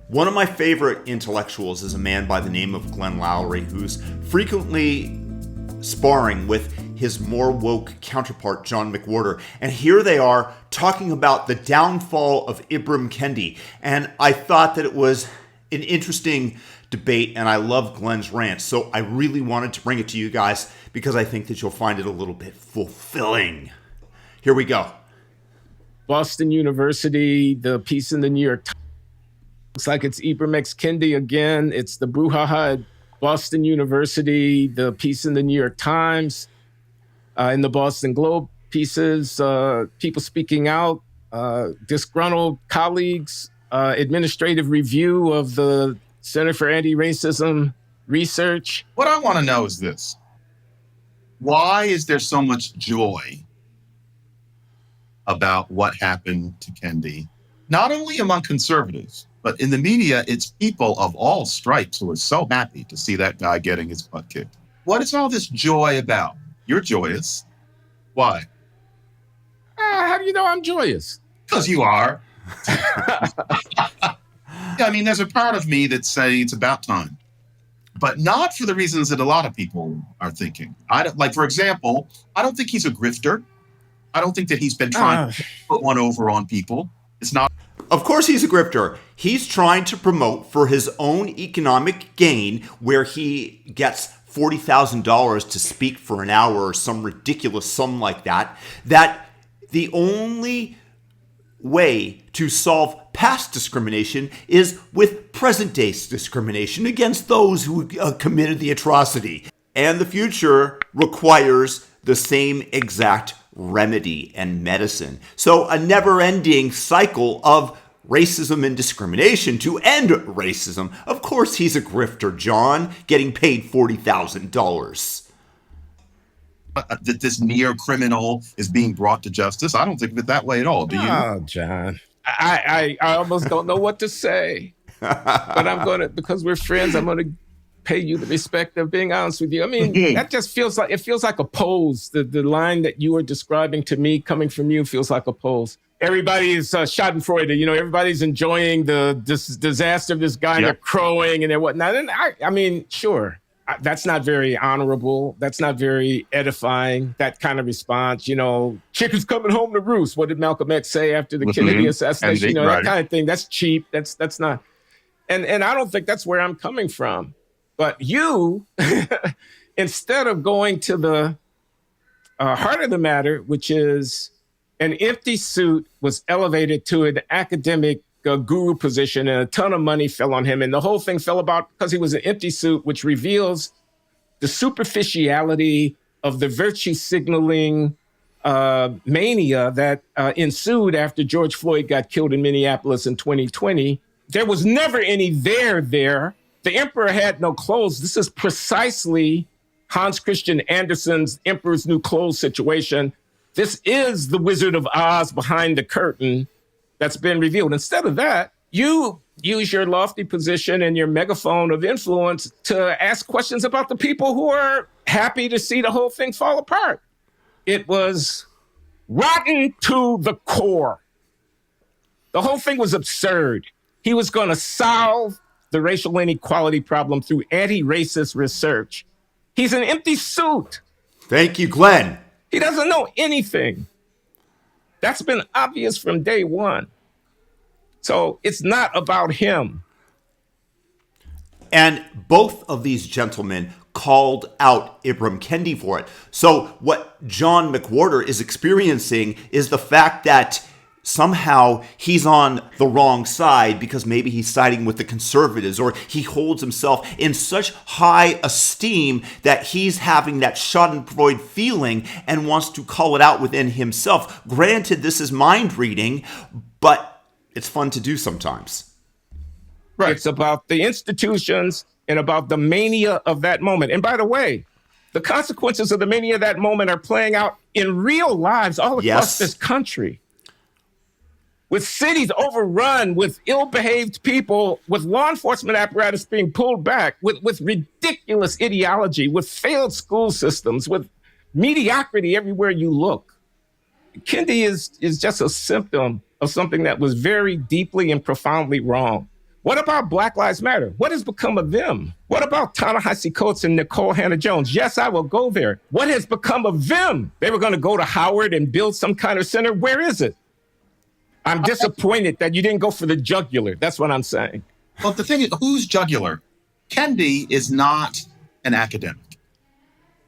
One of my favorite intellectuals is a man by the name of Glenn Lowry, who's frequently sparring with his more woke counterpart, John McWhorter. And here they are talking about the downfall of Ibrim Kendi. And I thought that it was an interesting debate, and I love Glenn's rant. So I really wanted to bring it to you guys because I think that you'll find it a little bit fulfilling. Here we go. Boston University, the piece in the New York Times. Looks like it's Ibrim X Kendi again. It's the brouhaha at Boston University, the piece in the New York Times, in the Boston Globe pieces, people speaking out, disgruntled colleagues, administrative review of the Center for Anti-Racism Research. What I want to know is this. Why is there so much joy about what happened to Kendi? Not only among conservatives, but in the media, it's people of all stripes who are so happy to see that guy getting his butt kicked. What is all this joy about? You're joyous. Why? How do you know I'm joyous? Because you are. I mean, there's a part of me that's saying it's about time, but not for the reasons that a lot of people are thinking. For example, I don't think he's a grifter. I don't think that he's been trying to put one over on people. It's not. Of course he's a grifter. He's trying to promote for his own economic gain where he gets $40,000 to speak for an hour or some ridiculous sum like that, that the only way to solve past discrimination is with present-day discrimination against those who committed the atrocity. And the future requires the same exact remedy and medicine. So a never-ending cycle of racism and discrimination to end racism. Of course he's a grifter, John, getting paid $40,000. That this near criminal is being brought to justice. I don't think of it that way at all. Do you? Oh, John. I almost don't know what to say. But I'm going to, because we're friends, I'm going to pay you the respect of being honest with you. I mean, that just feels like a pose. The line that you are describing to me coming from you feels like a pose. Everybody is schadenfreude. Everybody's enjoying this disaster of this guy. Yep. They're crowing and they're whatnot. And I mean, sure, that's not very honorable. That's not very edifying, that kind of response. Chicken's coming home to roost. What did Malcolm X say after the Kennedy assassination? That kind of thing. That's cheap. That's not. And I don't think that's where I'm coming from. But you, instead of going to the heart of the matter, which is an empty suit was elevated to an academic guru position and a ton of money fell on him. And the whole thing fell about because he was an empty suit, which reveals the superficiality of the virtue signaling mania that ensued after George Floyd got killed in Minneapolis in 2020. There was never any there. The emperor had no clothes. This is precisely Hans Christian Andersen's Emperor's New Clothes situation. This is the Wizard of Oz behind the curtain that's been revealed. Instead of that, you use your lofty position and your megaphone of influence to ask questions about the people who are happy to see the whole thing fall apart. It was rotten to the core. The whole thing was absurd. He was going to solve the racial inequality problem through anti-racist research. He's an empty suit. Thank you, Glenn. He doesn't know anything. That's been obvious from day one. So it's not about him. And both of these gentlemen called out Ibrim Kendi for it. So what John McWhorter is experiencing is the fact that somehow he's on the wrong side because maybe he's siding with the conservatives, or he holds himself in such high esteem that he's having that schadenfreude feeling and wants to call it out within himself. Granted, this is mind reading, but it's fun to do sometimes. Right. It's about the institutions and about the mania of that moment. And by the way, the consequences of the mania of that moment are playing out in real lives all across this country. With cities overrun with ill-behaved people, with law enforcement apparatus being pulled back, with ridiculous ideology, with failed school systems, with mediocrity everywhere you look. Kendi is just a symptom of something that was very deeply and profoundly wrong. What about Black Lives Matter? What has become of them? What about Ta-Nehisi Coates and Nicole Hannah-Jones? Yes, I will go there. What has become of them? They were going to go to Howard and build some kind of center. Where is it? I'm disappointed that you didn't go for the jugular. That's what I'm saying. Well, the thing is, who's jugular? Kendi is not an academic.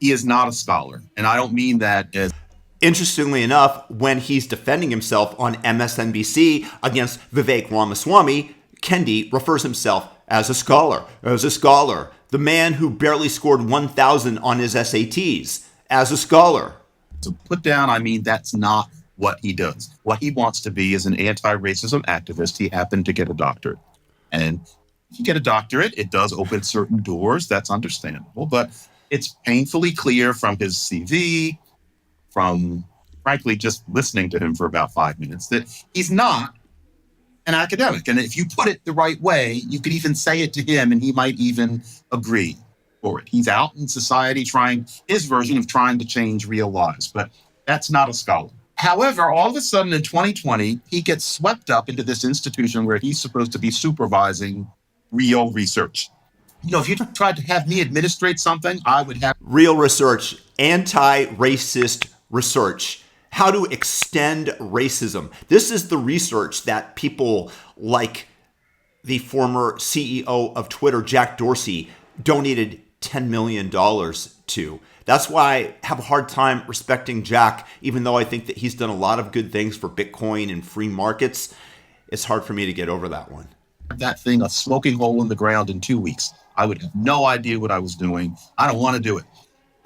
He is not a scholar. And I don't mean that as... Interestingly enough, when he's defending himself on MSNBC against Vivek Ramaswamy, Kendi refers himself as a scholar. The man who barely scored 1,000 on his SATs, as a scholar. To put down, I mean, that's not what he does. What he wants to be is an anti-racism activist. He happened to get a doctorate. And if you get a doctorate, it does open certain doors. That's understandable. But it's painfully clear from his CV, from, frankly, just listening to him for about 5 minutes, that he's not an academic. And if you put it the right way, you could even say it to him and he might even agree for it. He's out in society trying his version of trying to change real lives, but that's not a scholar. However, all of a sudden in 2020, he gets swept up into this institution where he's supposed to be supervising real research. You know, if you tried to have me administrate something, I would have... Real research, anti-racist research, how to extend racism. This is the research that people like the former CEO of Twitter, Jack Dorsey, donated $10 million to. That's why I have a hard time respecting Jack, even though I think that he's done a lot of good things for Bitcoin and free markets. It's hard for me to get over that one. That thing, a smoking hole in the ground in 2 weeks. I would have no idea what I was doing. I don't want to do it.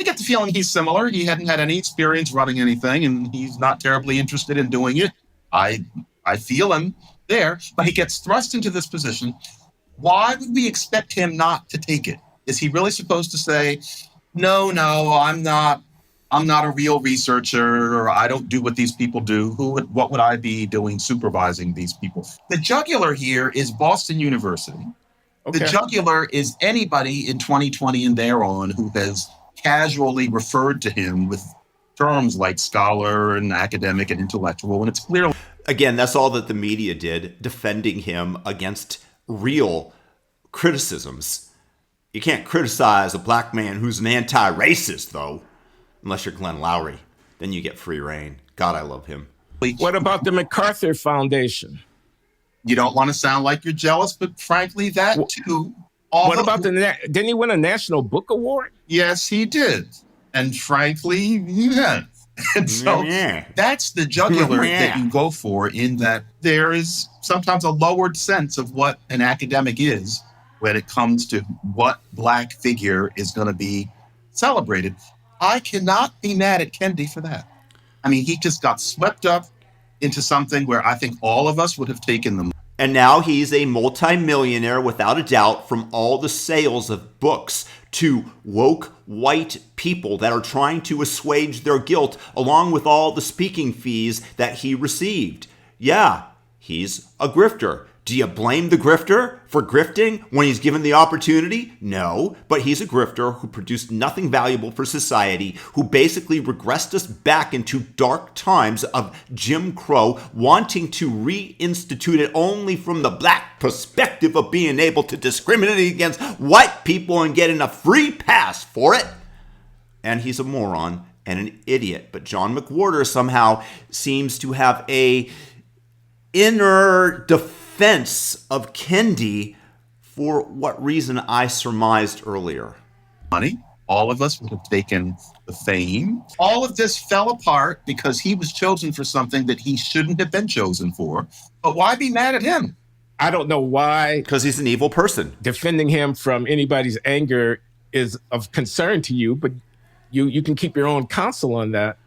I get the feeling he's similar. He hadn't had any experience running anything, and he's not terribly interested in doing it. I feel him there, but he gets thrust into this position. Why would we expect him not to take it? Is he really supposed to say, no, I'm not a real researcher, or I don't do what these people do? What would I be doing supervising these people? The jugular here is Boston University. Okay. The jugular is anybody in 2020 and thereon who has casually referred to him with terms like scholar and academic and intellectual, when it's clear. Again, that's all that the media did, defending him against real criticisms. You can't criticize a black man who's an anti-racist, though, unless you're Glenn Lowry. Then you get free reign. God, I love him. What about the MacArthur Foundation? You don't want to sound like you're jealous, but frankly, that too. What about didn't he win a National Book Award? Yes, he did. And frankly, yeah. And so that's the jugular that you go for, in that there is sometimes a lowered sense of what an academic is when it comes to what black figure is going to be celebrated. I cannot be mad at Kendi for that. I mean, he just got swept up into something where I think all of us would have taken them. And now he's a multimillionaire without a doubt from all the sales of books to woke white people that are trying to assuage their guilt, along with all the speaking fees that he received. Yeah, he's a grifter. Do you blame the grifter for grifting when he's given the opportunity? No, but he's a grifter who produced nothing valuable for society, who basically regressed us back into dark times of Jim Crow, wanting to reinstitute it only from the black perspective of being able to discriminate against white people and getting a free pass for it. And he's a moron and an idiot. But John McWhorter somehow seems to have a inner defense of Kendi for what reason I surmised earlier. Money. All of us would have taken the fame. All of this fell apart because he was chosen for something that he shouldn't have been chosen for. But why be mad at him? I don't know why. Because he's an evil person. Defending him from anybody's anger is of concern to you, but you can keep your own counsel on that.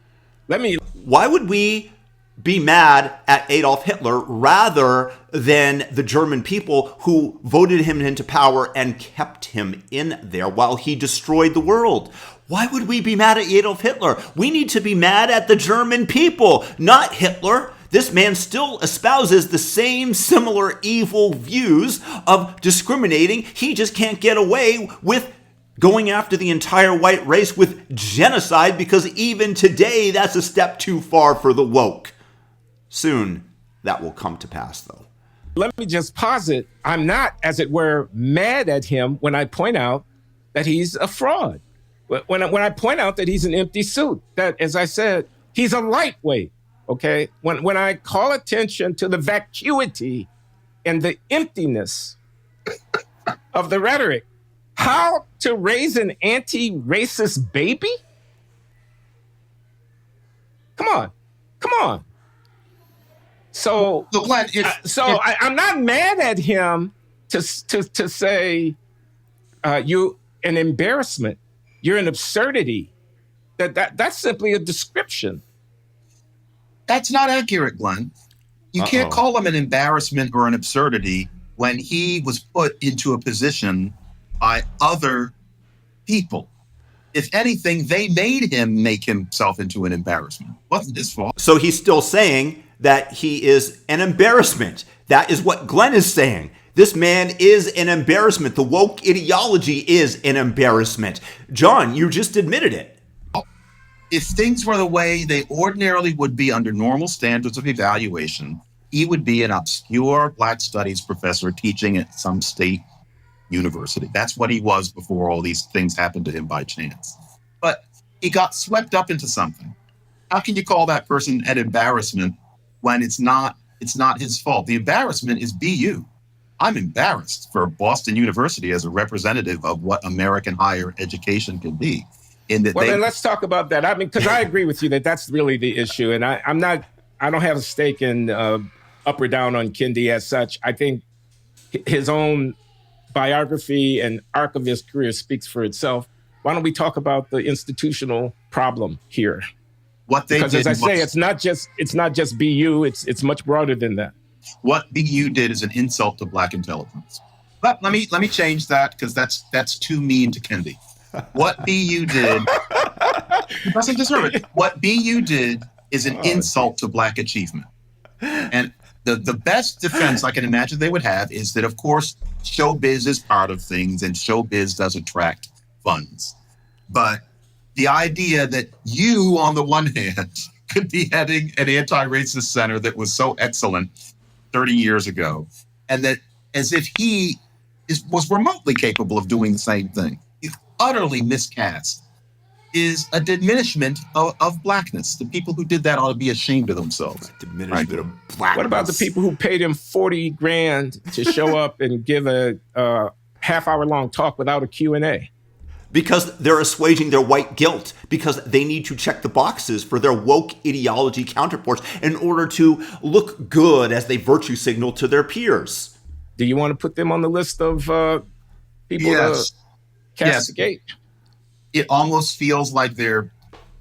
Why would we be mad at Adolf Hitler rather than the German people who voted him into power and kept him in there while he destroyed the world? Why would we be mad at Adolf Hitler? We need to be mad at the German people, not Hitler. This man still espouses the same similar evil views of discriminating. He just can't get away with going after the entire white race with genocide, because even today that's a step too far for the woke. Soon that will come to pass, though. let me just posit, I'm not, as it were, mad at him when I point out that he's a fraud. When I point out that he's an empty suit, that, as I said, he's a lightweight, okay? When I call attention to the vacuity and the emptiness of the rhetoric, how to raise an anti-racist baby? Come on. So Glenn, I'm not mad at him to say you an embarrassment. You're an absurdity. That's simply a description. That's not accurate, Glenn. You can't call him an embarrassment or an absurdity when he was put into a position by other people. If anything, they made him make himself into an embarrassment. It wasn't his fault. So he's still saying that he is an embarrassment. That is what Glenn is saying. This man is an embarrassment. The woke ideology is an embarrassment. John, you just admitted it. If things were the way they ordinarily would be under normal standards of evaluation, he would be an obscure Black studies professor teaching at some state university. That's what he was before all these things happened to him by chance. But he got swept up into something. How can you call that person an embarrassment when it's not his fault? The embarrassment is BU. I'm embarrassed for Boston University as a representative of what American higher education can be. Then let's talk about that. I mean, because I agree with you that that's really the issue. And I don't have a stake in up or down on Kendi as such. I think his own biography and arc of his career speaks for itself. Why don't we talk about the institutional problem here? Because as I say, it's not just BU. It's much broader than that. What BU did is an insult to Black intelligence. But let me change that because that's too mean to Kendi. What BU did, he doesn't deserve it. What BU did is an insult to Black achievement. And the best defense I can imagine they would have is that, of course, showbiz is part of things and showbiz does attract funds. But the idea that you, on the one hand, could be heading an anti-racist center that was so excellent 30 years ago, and that as if he was remotely capable of doing the same thing, utterly miscast, is a diminishment of Blackness. The people who did that ought to be ashamed of themselves. Diminishment of Blackness. What about the people who paid him $40,000 to show up and give a half-hour-long talk without a Q&A? Because they're assuaging their white guilt, because they need to check the boxes for their woke ideology counterparts in order to look good as they virtue signal to their peers. Do you want to put them on the list of people to castigate? Yes. It almost feels like they're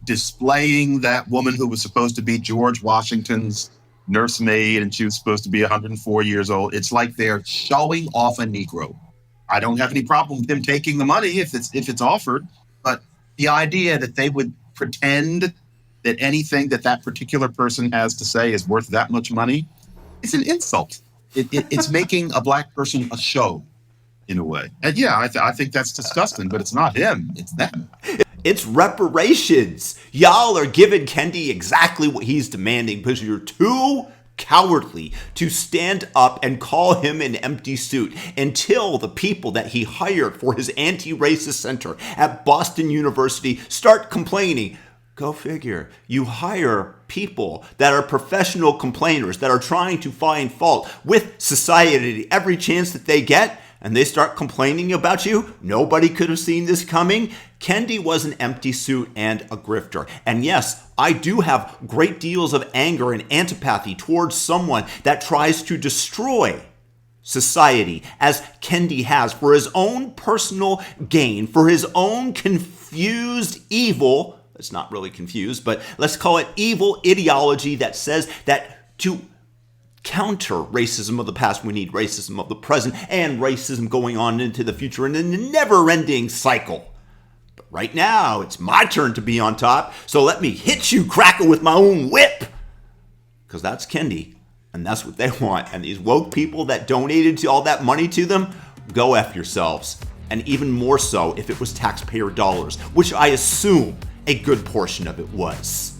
displaying that woman who was supposed to be George Washington's nursemaid and she was supposed to be 104 years old. It's like they're showing off a Negro. I don't have any problem with them taking the money if it's offered, but the idea that they would pretend that anything that particular person has to say is worth that much money, it's an insult. It's making a Black person a show, in a way. And yeah, I think that's disgusting, but it's not him, it's them. It's reparations. Y'all are giving Kendi exactly what he's demanding because you're too cowardly to stand up and call him an empty suit until the people that he hired for his anti-racist center at Boston University start complaining. Go figure. You hire people that are professional complainers that are trying to find fault with society every chance that they get, and they start complaining about you. Nobody could have seen this coming. Kendi was an empty suit and a grifter. And yes, I do have great deals of anger and antipathy towards someone that tries to destroy society, as Kendi has, for his own personal gain, for his own confused evil. It's not really confused, but let's call it evil ideology that says that to counter racism of the past, we need racism of the present and racism going on into the future in a never-ending cycle. But right now, it's my turn to be on top, so let me hit you, cracker, with my own whip. Because that's Kendi, and that's what they want. And these woke people that donated to all that money to them, go F yourselves. And even more so if it was taxpayer dollars, which I assume a good portion of it was.